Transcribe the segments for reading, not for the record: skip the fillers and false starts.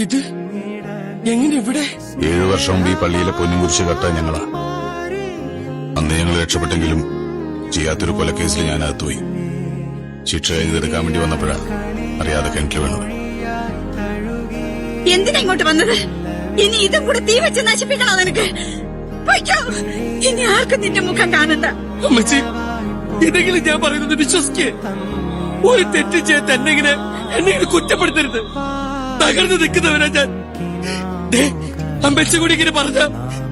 ഇത് എങ്ങനെ ഇവിടെ? 7 വർഷം മുമ്പ് ഈ പള്ളിയിലെ പൊന്നും കുരിശ് കെട്ട ഞങ്ങളാ. അന്ന് ഞങ്ങൾ രക്ഷപ്പെട്ടെങ്കിലും ചെയ്യാത്തൊരു കൊലക്കേസിൽ ഞാൻ അകത്തുപോയി. ശിക്ഷ എഴുതെടുക്കാൻ വേണ്ടി വന്നപ്പോഴാ അറിയാതെ കിണറ്റിൽ വീണത്. എന്തിനാ ഇങ്ങോട്ട് വന്നത്? ഇനി ഇതും കൂടെ തീ വെച്ച് നശിപ്പിക്കണോ നിനക്ക്? പൊയ്ക്കോ. ഇനി ആർക്കും നിന്റെ മുഖം കാണണ്ട. അമ്മച്ചി, ഇതെങ്കിലും ഞാൻ പറയുന്നത് വിശ്വസിക്കേ. ഒരു തെറ്റ് ചെയ്യാൻ എന്നെ കുറ്റപ്പെടുത്തരുത്. തകർന്നു നിൽക്കുന്നവനാ ഞാൻ. അമ്മച്ചി കൂടി ഇങ്ങനെ പറഞ്ഞ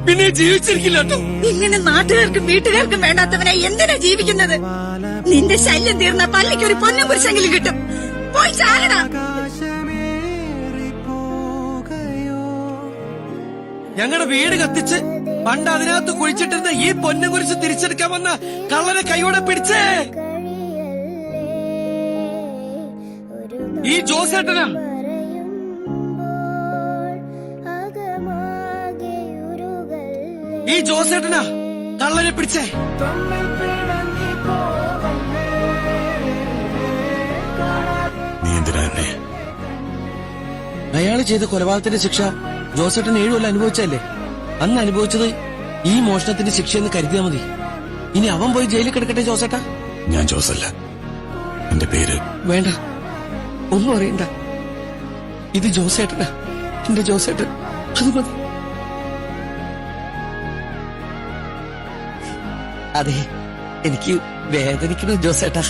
പിന്നെ ജീവിച്ചിരിക്കില്ല കേട്ടോ. ഇങ്ങനെ നാട്ടുകാർക്കും വീട്ടുകാർക്കും വേണ്ടാത്തവനെ എന്തിനാ ജീവിക്കുന്നത്? നിന്റെ ശല്യം തീർന്ന പള്ളിക്ക് ഒരു പൊന്നും കുരിശെങ്കിലും കിട്ടും. പോയി ചാകടാ. ഞങ്ങളുടെ വീട് കത്തിച്ച് പണ്ട് അതിനകത്ത് കുഴിച്ചിട്ടിരുന്ന ഈ പൊന്നും കുരിശ് തിരിച്ചെടുക്കാൻ വന്ന കള്ളനെ കൈയോടെ പിടിച്ചേ. ഈ ജോസേട്ടനാ. ഈ ജോസേട്ടനാ കള്ളനെ പിടിച്ചേ. നീ എന്തിനാ എന്നെ? അയാള് ചെയ്ത കൊലപാതകത്തിന്റെ ശിക്ഷ ജോസേട്ടൻ 7 കൊല്ലം അനുഭവിച്ചല്ലേ? അന്ന് അനുഭവിച്ചത് ഈ മോഷണത്തിന്റെ ശിക്ഷയെന്ന് കരുതിയാ മതി. ഇനി അവൻ പോയി ജയിലിൽ കിടക്കട്ടെ ജോസേട്ടാ. ഞാൻ ജോസല്ല, എന്റെ പേര്. വേണ്ട, ഒന്നും അറിയണ്ട. ഇത് ജോസേട്ടനാ, എന്റെ ജോസേട്ടൻ. അത് മതി. അതെ, എനിക്ക് വേദനിക്കണം ജോസേട്ടാ.